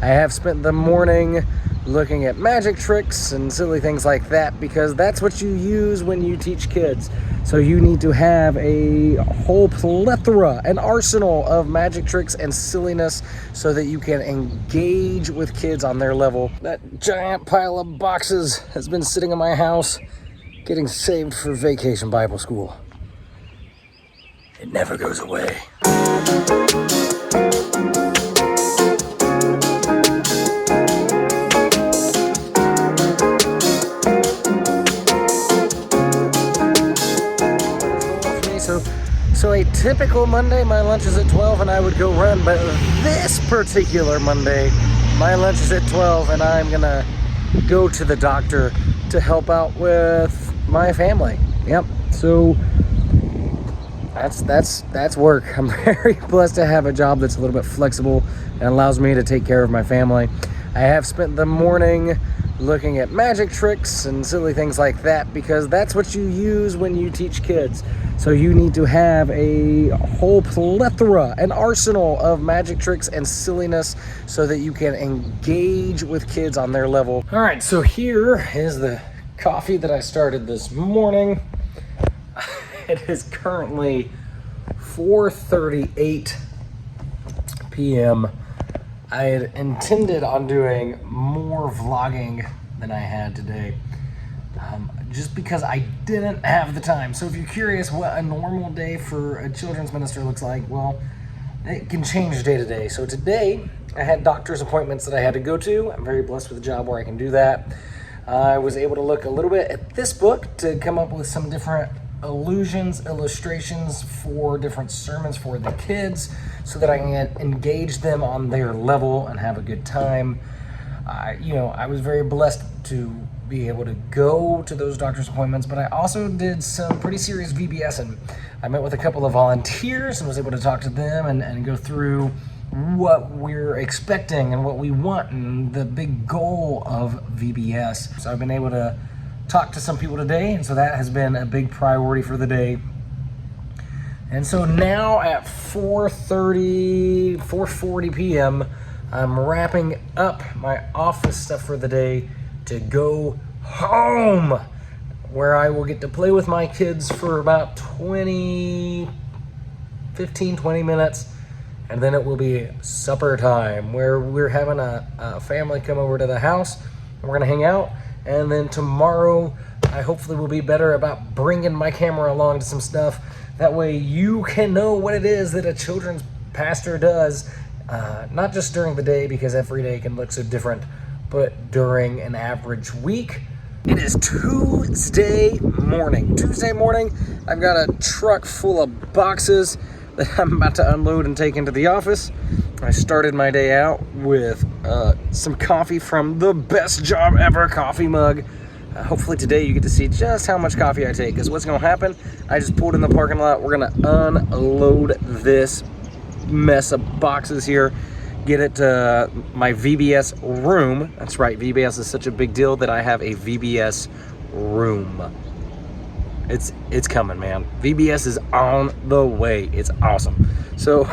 I have spent the morning looking at magic tricks and silly things like that because that's what you use when you teach kids. So you need to have a whole plethora, an arsenal of magic tricks and silliness so that you can engage with kids on their level. That giant pile of boxes has been sitting in my house getting saved for Vacation Bible School. It never goes away. So a typical Monday, my lunch is at 12 and I would go run, but this particular Monday, my lunch is at 12 and I'm gonna go to the doctor to help out with my family. Yep, so that's work. I'm very blessed to have a job that's a little bit flexible and allows me to take care of my family. I have spent the morning looking at magic tricks and silly things like that because that's what you use when you teach kids. So you need to have a whole plethora, an arsenal of magic tricks and silliness so that you can engage with kids on their level. All right, so here is the coffee that I started this morning. It is currently 4:38 p.m. I had intended on doing more vlogging than I had today, just because I didn't have the time. So if you're curious what a normal day for a children's minister looks like, well, it can change day to day. So today I had doctor's appointments that I had to go to. I'm very blessed with a job where I can do that. I was able to look a little bit at this book to come up with some different illustrations for different sermons for the kids so that I can engage them on their level and have a good time. I was very blessed to be able to go to those doctor's appointments, but I also did some pretty serious VBS, and I met with a couple of volunteers and was able to talk to them and go through what we're expecting and what we want and the big goal of VBS. So I've been able to talk to some people today, and so that has been a big priority for the day. And so now at 4:40 p.m., I'm wrapping up my office stuff for the day to go home, where I will get to play with my kids for about 15, 20 minutes, and then it will be supper time, where we're having a family come over to the house, and we're gonna hang out. And then tomorrow, I hopefully will be better about bringing my camera along to some stuff. That way you can know what it is that a children's pastor does, not just during the day, because every day can look so different, but during an average week. It is Tuesday morning. I've got a truck full of boxes that I'm about to unload and take into the office. I started my day out with some coffee from the Best Job Ever coffee mug. Hopefully today you get to see just how much coffee I take, because what's going to happen, I just pulled in the parking lot. We're going to unload this mess of boxes here, get it to my VBS room. That's right, VBS is such a big deal that I have a VBS room. It's coming, man. VBS is on the way. It's awesome. So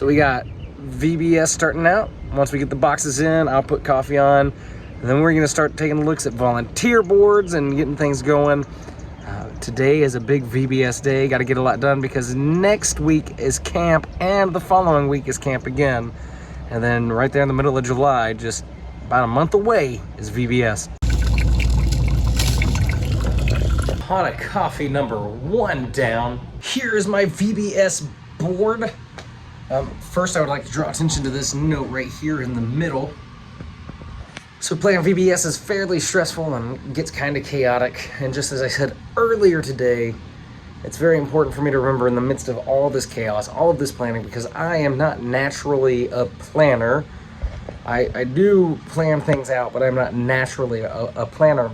we got VBS starting out. Once we get the boxes in, I'll put coffee on, and then we're gonna start taking looks at volunteer boards and getting things going. Today is a big VBS day. Got to get a lot done because next week is camp and the following week is camp again. And then right there in the middle of July, just about a month away, is VBS. Pot of coffee number 1 down. Here is my VBS board. First, I would like to draw attention to this note right here in the middle. So playing VBS is fairly stressful and gets kind of chaotic. And just as I said earlier today, it's very important for me to remember in the midst of all this chaos, all of this planning, because I am not naturally a planner. I do plan things out, but I'm not naturally a planner.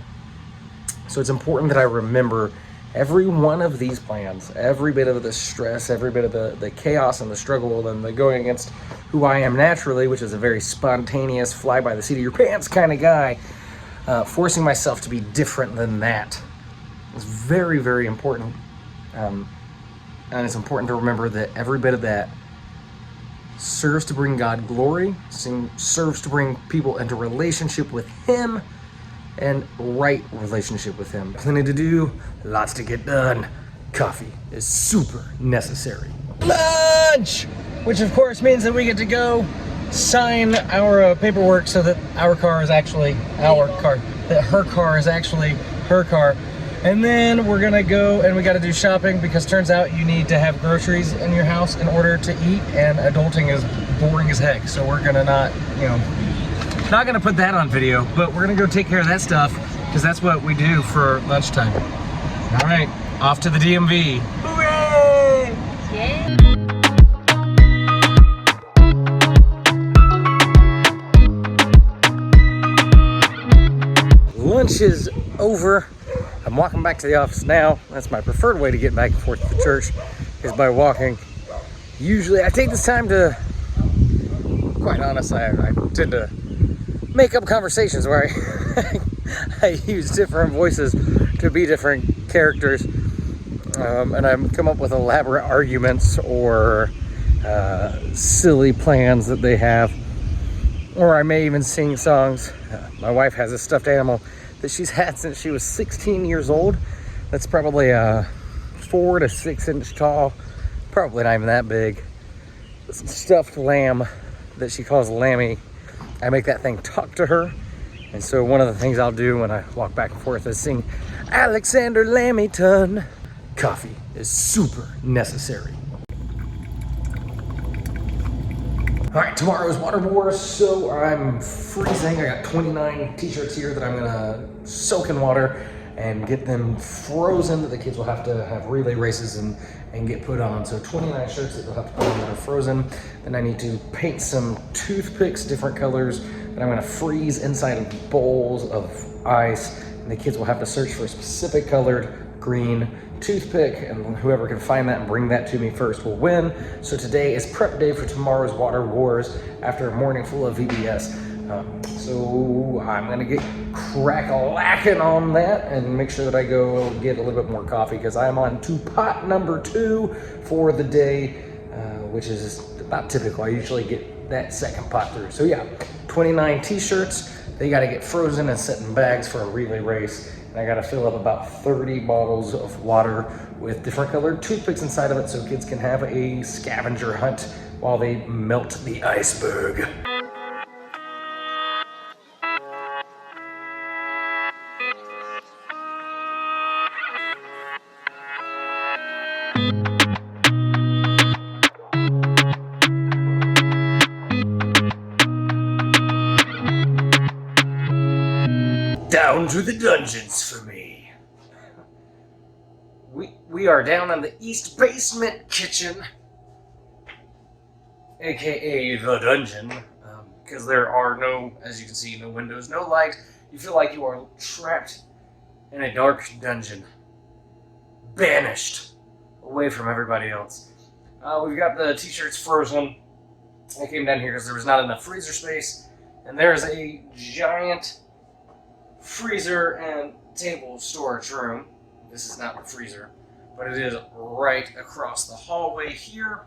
So it's important that I remember every one of these plans, every bit of the stress, every bit of the chaos and the struggle and the going against who I am naturally, which is a very spontaneous, fly by the seat of your pants kind of guy, forcing myself to be different than that. It's very, very important. And it's important to remember that every bit of that serves to bring God glory, serves to bring people into relationship with Him, and right relationship with Him. Plenty to do, lots to get done. Coffee is super necessary. Lunch! Which of course means that we get to go sign our paperwork so that our car is actually our car, that her car is actually her car. And then we're gonna go and we gotta do shopping because turns out you need to have groceries in your house in order to eat, and adulting is boring as heck. So we're gonna not gonna put that on video, but we're gonna go take care of that stuff because that's what we do for lunchtime. All right, off to the DMV. Hooray! Yeah. Lunch is over. I'm walking back to the office now. That's my preferred way to get back and forth to the church, is by walking. Usually I take this time to, quite honestly, I tend to make up conversations where I use different voices to be different characters, and I come up with elaborate arguments or silly plans that they have, or I may even sing songs. My wife has a stuffed animal that she's had since she was 16 years old. That's probably 4 to 6 inch tall, probably not even that big. It's a stuffed lamb that she calls Lammy. I make that thing talk to her. And so one of the things I'll do when I walk back and forth is sing Alexander Lamington. Coffee is super necessary. All right, tomorrow's Water Wars, so I'm freezing. I got 29 t-shirts here that I'm gonna soak in water and get them frozen, that the kids will have to have relay races and get put on. So 29 shirts that they'll have to put on that are frozen. Then I need to paint some toothpicks, different colors, that I'm gonna freeze inside of bowls of ice. And the kids will have to search for a specific colored green toothpick, and whoever can find that and bring that to me first will win. So today is prep day for tomorrow's Water Wars after a morning full of VBS. So I'm gonna get crack-a-lacking on that and make sure that I go get a little bit more coffee because I'm on to pot number 2 for the day, which is about typical. I usually get that second pot through. So yeah, 29 t-shirts. They gotta get frozen and set in bags for a relay race. And I gotta fill up about 30 bottles of water with different colored toothpicks inside of it so kids can have a scavenger hunt while they melt the iceberg. Down to the dungeons for me. We are down in the East Basement Kitchen, aka the dungeon, because there are no, as you can see, no windows, no light. You feel like you are trapped in a dark dungeon, banished away from everybody else. We've got the t-shirts frozen. I came down here because there was not enough freezer space, and there's a giant freezer and table storage room. This is not the freezer, but it is right across the hallway here.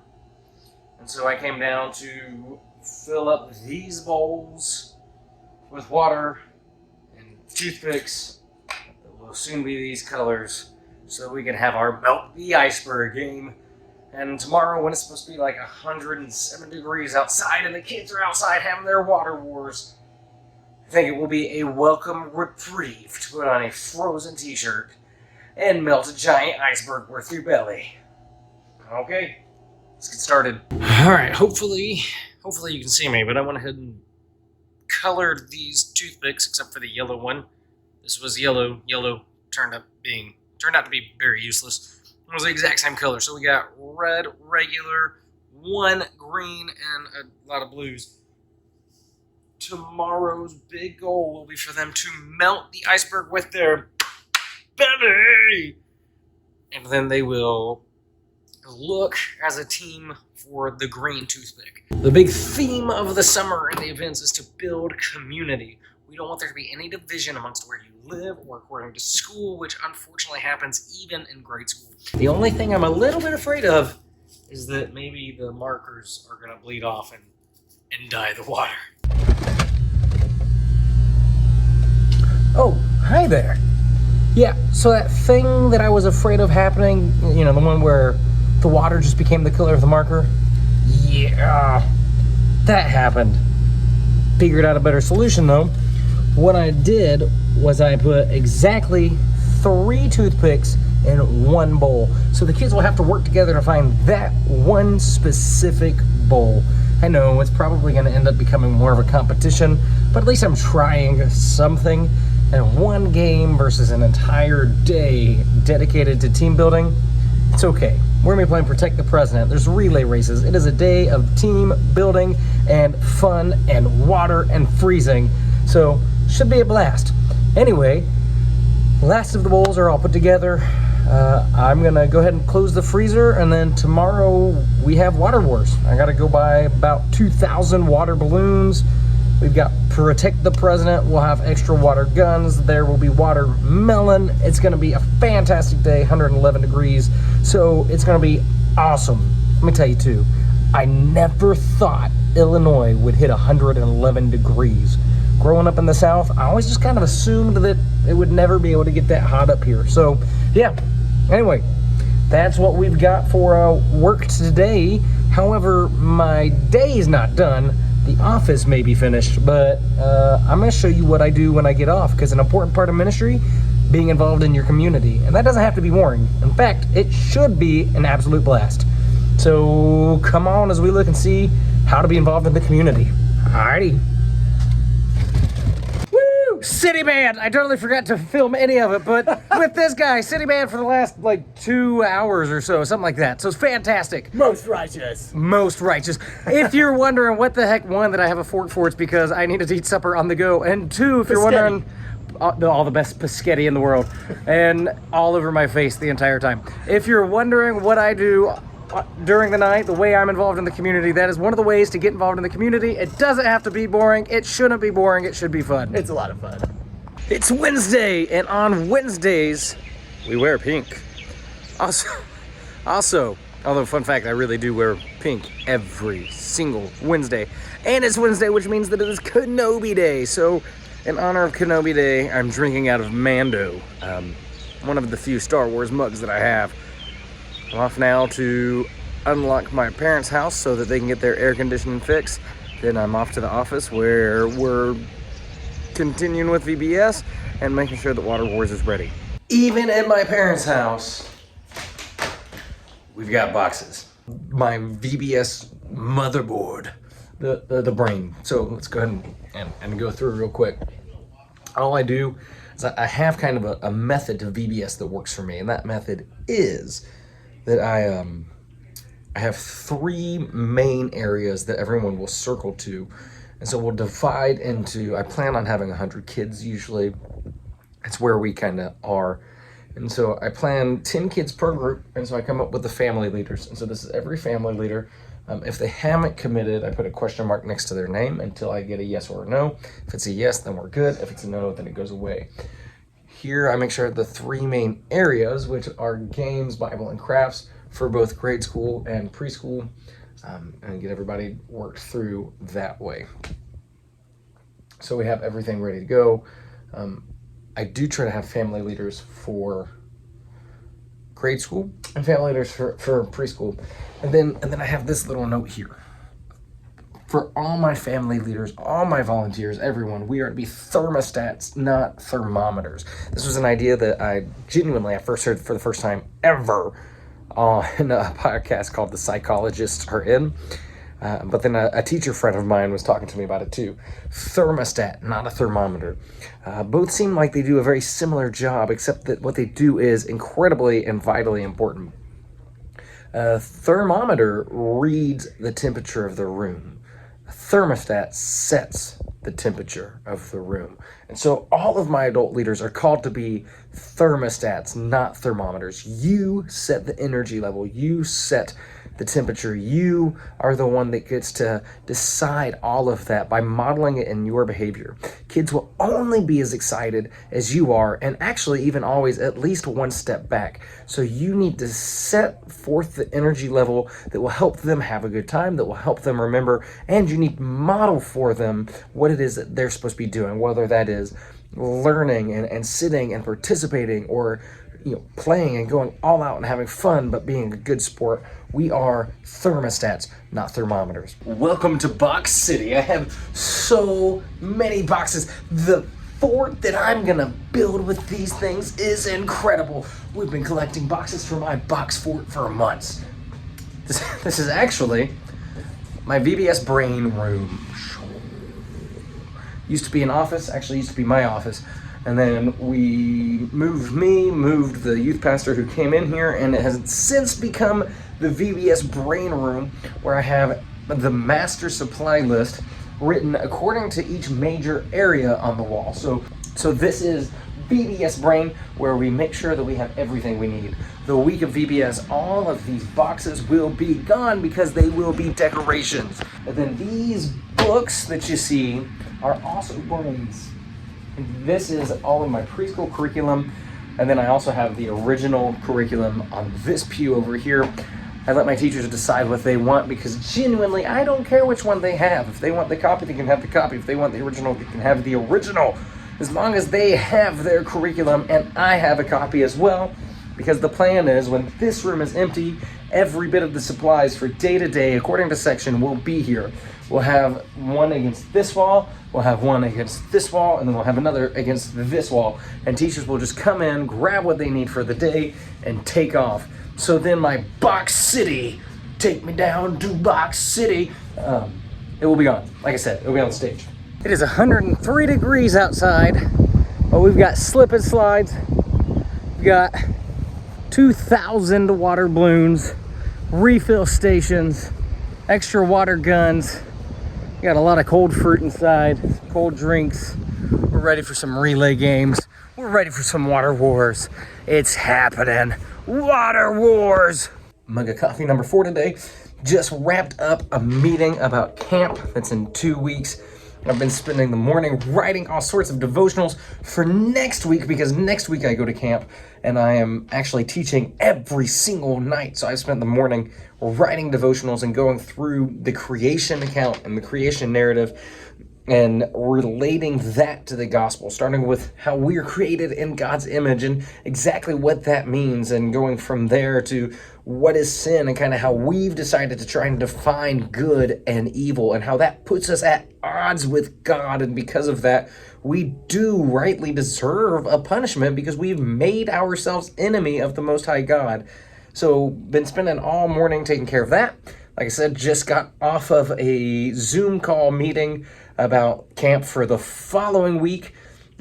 And so I came down to fill up these bowls with water and toothpicks that will soon be these colors so we can have our Melt the Iceberg game. And tomorrow, when it's supposed to be like 107 degrees outside and the kids are outside having their Water Wars, I think it will be a welcome reprieve to put on a frozen t-shirt and melt a giant iceberg worth your belly. Okay, let's get started. All right, hopefully you can see me, but I went ahead and colored these toothpicks except for the yellow one. This was yellow. Yellow turned out to be very useless. It was the exact same color. So we got red, regular, one green, and a lot of blues. Tomorrow's big goal will be for them to melt the iceberg with their belly. And then they will look as a team for the green toothpick. The big theme of the summer and the events is to build community. We don't want there to be any division amongst where you live or according to school, which unfortunately happens even in grade school. The only thing I'm a little bit afraid of is that maybe the markers are going to bleed off and die the water. Oh, hi there. Yeah, so that thing that I was afraid of happening, you know, the one where the water just became the killer of the marker? Yeah, that happened. Figured out a better solution though. What I did was I put exactly 3 toothpicks in one bowl. So the kids will have to work together to find that one specific bowl. I know it's probably going to end up becoming more of a competition, but at least I'm trying something. And one game versus an entire day dedicated to team building, it's okay. We're going to be playing Protect the President. There's relay races. It is a day of team building and fun and water and freezing. So, should be a blast. Anyway, last of the bowls are all put together. I'm going to go ahead and close the freezer, and then tomorrow we have Water Wars. I got to go buy about 2,000 water balloons. We've got Protect the President. We'll have extra water guns. There will be watermelon. It's going to be a fantastic day, 111 degrees. So it's going to be awesome. Let me tell you too, I never thought Illinois would hit 111 degrees. Growing up in the South, I always just kind of assumed that it would never be able to get that hot up here. So yeah, anyway, that's what we've got for work today. However, my day is not done. The office may be finished, but I'm going to show you what I do when I get off, because an important part of ministry, being involved in your community. And that doesn't have to be boring. In fact, it should be an absolute blast. So come on as we look and see how to be involved in the community. Alrighty. Woo! City Band! I totally forgot to film any of it, but with this guy, City Band for the last, 2 hours or so, something like that. So it's fantastic. Most righteous. Most righteous. If you're wondering what the heck, one, that I have a fork for, it's because I needed to eat supper on the go. And two, if you're wondering, all the best Paschetti in the world. And all over my face the entire time. If you're wondering what I do during the night, the way I'm involved in the community, that is one of the ways to get involved in the community. It doesn't have to be boring. It shouldn't be boring. It should be fun. It's a lot of fun. It's Wednesday, and on Wednesdays, we wear pink. Also, although fun fact, I really do wear pink every single Wednesday. And it's Wednesday, which means that it is Kenobi Day. So, in honor of Kenobi Day, I'm drinking out of Mando, one of the few Star Wars mugs that I have. I'm off now to unlock my parents' house so that they can get their air conditioning fixed. Then I'm off to the office where we're continuing with VBS and making sure that Water Wars is ready. Even at my parents' house, we've got boxes. My VBS motherboard, the brain. So let's go ahead and go through real quick. All I do is I have kind of a method to VBS that works for me, and that method is that I have 3 main areas that everyone will circle to. And so we'll divide into, I plan on having 100 kids usually. It's where we kind of are. And so I plan 10 kids per group, and so I come up with the family leaders. And so this is every family leader. If they haven't committed, I put a question mark next to their name until I get a yes or a no. If it's a yes, then we're good. If it's a no, then it goes away. Here I make sure the 3 main areas, which are games, Bible, and crafts, for both grade school and preschool, and get everybody worked through that way. So we have everything ready to go. I do try to have family leaders for grade school and family leaders for preschool. And then I have this little note here. For all my family leaders, all my volunteers, everyone, we are to be thermostats, not thermometers. This was an idea that I first heard for the first time ever on a podcast called The Psychologists Are In. But then a teacher friend of mine was talking to me about it too. Thermostat, not a thermometer. Both seem like they do a very similar job, except that what they do is incredibly and vitally important. A thermometer reads the temperature of the room. A thermostat sets the temperature of the room. And so all of my adult leaders are called to be thermostats, not thermometers. You set the energy level. You set the temperature. You are the one that gets to decide all of that by modeling it in your behavior. Kids will only be as excited as you are, and actually even always at least one step back. So you need to set forth the energy level that will help them have a good time, that will help them remember, and you need to model for them what it is that they're supposed to be doing, whether that is learning and sitting and participating, or playing and going all out and having fun, but being a good sport. We are thermostats, not thermometers. Welcome to Box City. I have so many boxes. The fort that I'm gonna build with these things is incredible. We've been collecting boxes for my box fort for months. This is actually my VBS brain room. Used to be an office, actually used to be my office. And then we moved the youth pastor who came in here, and it has since become the VBS brain room, where I have the master supply list written according to each major area on the wall. So this is VBS brain, where we make sure that we have everything we need. The week of VBS, all of these boxes will be gone because they will be decorations. And then these books that you see are also brains. This is all of my preschool curriculum, and then I also have the original curriculum on this pew over here. I let my teachers decide what they want, because genuinely, I don't care which one they have. If they want the copy, they can have the copy. If they want the original, they can have the original. As long as they have their curriculum and I have a copy as well, because the plan is when this room is empty, every bit of the supplies for day to day, according to section, will be here. We'll have one against this wall, we'll have one against this wall, and then we'll have another against this wall. And teachers will just come in, grab what they need for the day, and take off. So then my Box City, take me down to Box City, it will be gone. Like I said, it will be on the stage. It is 103 degrees outside, but we've got slip and slides. We've got 2,000 water balloons, refill stations, extra water guns. We got a lot of cold fruit inside, cold drinks. We're ready for some relay games. We're ready for some water wars. It's happening. Water wars. Mug of coffee number 4 today. Just wrapped up a meeting about camp that's in 2 weeks. I've been spending the morning writing all sorts of devotionals for next week, because next week I go to camp and I am actually teaching every single night. So I spent the morning writing devotionals and going through the creation account and the creation narrative and relating that to the gospel, starting with how we are created in God's image and exactly what that means, and going from there to what is sin and kind of how we've decided to try and define good and evil and how that puts us at odds with God. And because of that, we do rightly deserve a punishment because we've made ourselves enemy of the Most High God. So been spending all morning taking care of that. Like I said, just got off of a Zoom call meeting about camp for the following week.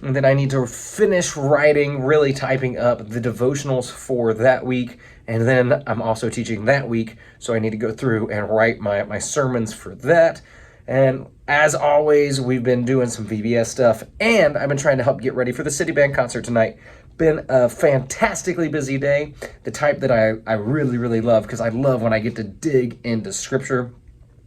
And then I need to finish writing, really typing up the devotionals for that week. And then I'm also teaching that week. So I need to go through and write my sermons for that. And as always, we've been doing some VBS stuff. And I've been trying to help get ready for the City Band concert tonight. Been a fantastically busy day. The type that I really, really love, because I love when I get to dig into scripture.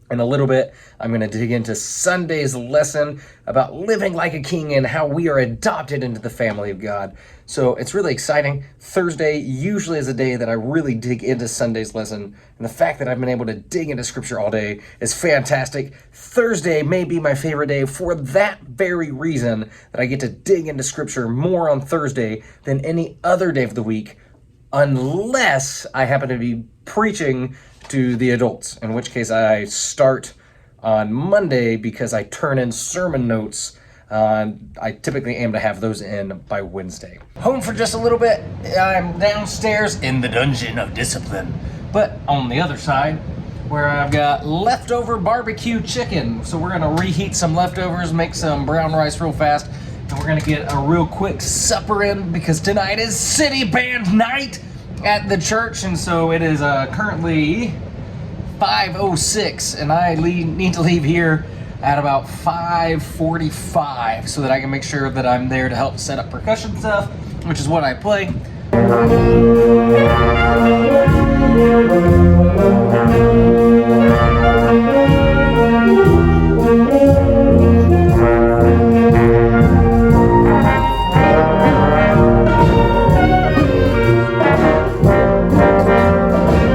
In a little bit, I'm going to dig into Sunday's lesson about living like a king and how we are adopted into the family of God. So it's really exciting. Thursday usually is a day that I really dig into Sunday's lesson. And the fact that I've been able to dig into scripture all day is fantastic. Thursday may be my favorite day for that very reason, that I get to dig into scripture more on Thursday than any other day of the week, unless I happen to be preaching to the adults, in which case I start on Monday because I turn in sermon notes. I typically aim to have those in by Wednesday. Home for just a little bit. I'm downstairs in the dungeon of discipline, but on the other side, where I've got leftover barbecue chicken. So we're gonna reheat some leftovers, make some brown rice real fast, and we're gonna get a real quick supper in, because tonight is City Band night at the church. And so it is currently 5:06, and I need to leave here at about 5:45 so that I can make sure that I'm there to help set up percussion stuff, which is what I play.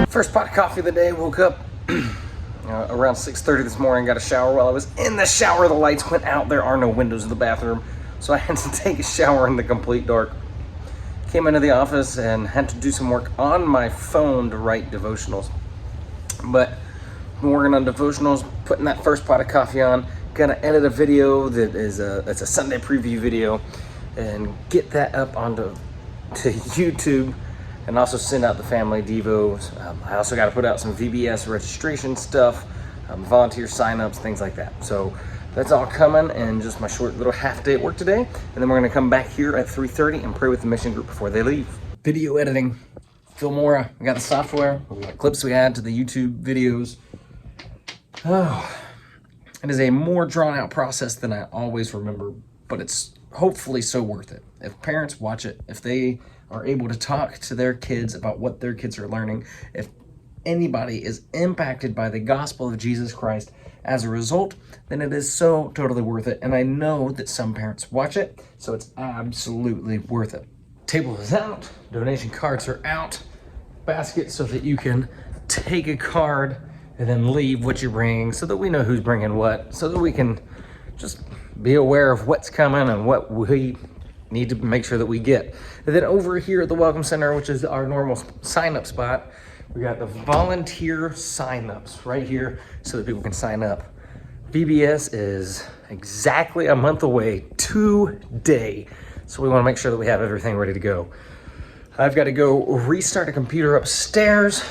First pot of coffee of the day. Woke up around 6:30 this morning. Got a shower. While I was in the shower, the lights went out. There are no windows in the bathroom, so I had to take a shower in the complete dark. Came into the office and had to do some work on my phone to write devotionals. But I'm working on devotionals, putting that first pot of coffee on. Gonna edit a video that is it's a Sunday preview video, and get that up onto YouTube. And also send out the family devos. I also got to put out some VBS registration stuff, volunteer signups, things like that. So that's all coming, and just my short little half day at work today. And then we're going to come back here at 3:30 and pray with the mission group before they leave. Video editing, Filmora. We got the software. We got clips we add to the YouTube videos. Oh, it is a more drawn out process than I always remember, but it's hopefully so worth it. If parents watch it, if they are able to talk to their kids about what their kids are learning, if anybody is impacted by the gospel of Jesus Christ as a result, then it is so totally worth it. And I know that some parents watch it, so it's absolutely worth it. Table is out, donation cards are out, basket so that you can take a card and then leave what you're bringing, so that we know who's bringing what, so that we can just be aware of what's coming and what we need to make sure that we get. And then over here at the Welcome Center, which is our normal sign-up spot, we got the volunteer sign-ups right here so that people can sign up. VBS is exactly a month away today, so we want to make sure that we have everything ready to go. I've got to go restart a computer upstairs,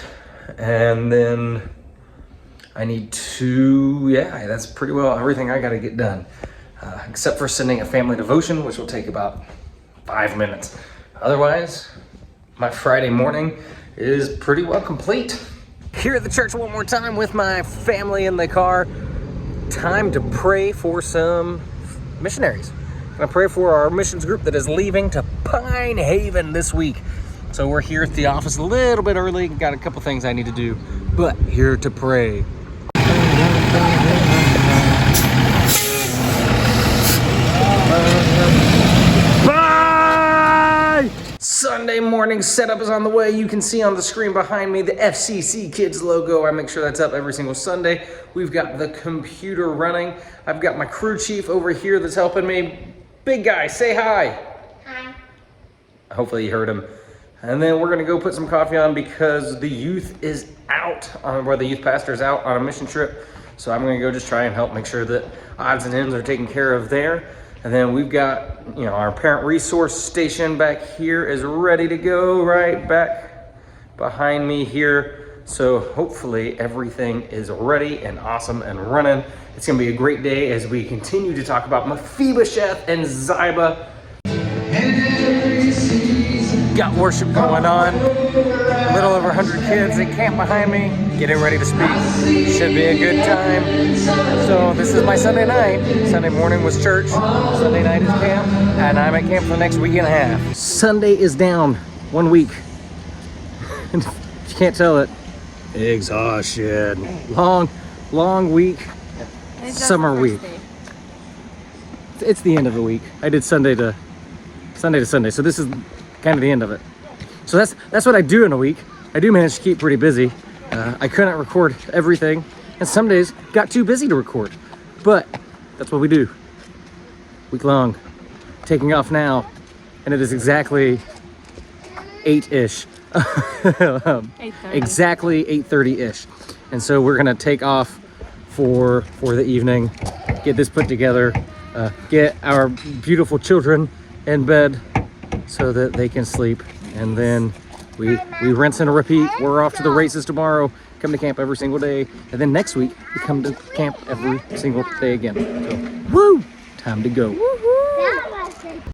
and then I need to, yeah, that's pretty well everything I got to get done. Except for sending a family devotion, which will take about 5 minutes. Otherwise, my Friday morning is pretty well complete. Here at the church one more time with my family in the car. Time to pray for some missionaries. I'm gonna pray for our missions group that is leaving to Pine Haven this week. So we're here at the office a little bit early. Got a couple things I need to do, but here to pray. Sunday morning setup is on the way. You can see on the screen behind me the FCC Kids logo. I make sure that's up every single Sunday. We've got the computer running. I've got my crew chief over here that's helping me. Big guy, say hi. Hi. Hopefully you heard him. And then we're gonna go put some coffee on because the youth is out, where the youth pastor is out on a mission trip. So I'm gonna go just try and help make sure that odds and ends are taken care of there. And then we've got, our parent resource station back here is ready to go right back behind me here. So hopefully everything is ready and awesome and running. It's gonna be a great day as we continue to talk about Mephibosheth and Ziba. Got worship going on. A little over 100 kids at camp behind me, getting ready to speak. Should be a good time. So this is my Sunday night. Sunday morning was church. Sunday night is camp, and I'm at camp for the next week and a half. Sunday is down 1 week. You can't tell it. Exhaustion. Long week. Summer week. It's the end of the week. I did Sunday to Sunday. So this is kind of the end of it. So that's what I do in a week. I do manage to keep pretty busy. I couldn't record everything, and some days got too busy to record. But that's what we do. Week long. Taking off now, and it is exactly 8-ish. 8:30. Exactly 8:30-ish. And so we're gonna take off for the evening, get this put together, get our beautiful children in bed so that they can sleep, and then we rinse and repeat. We're off to the races tomorrow, come to camp every single day, and then next week we come to camp every single day again. So, woo! Time to go.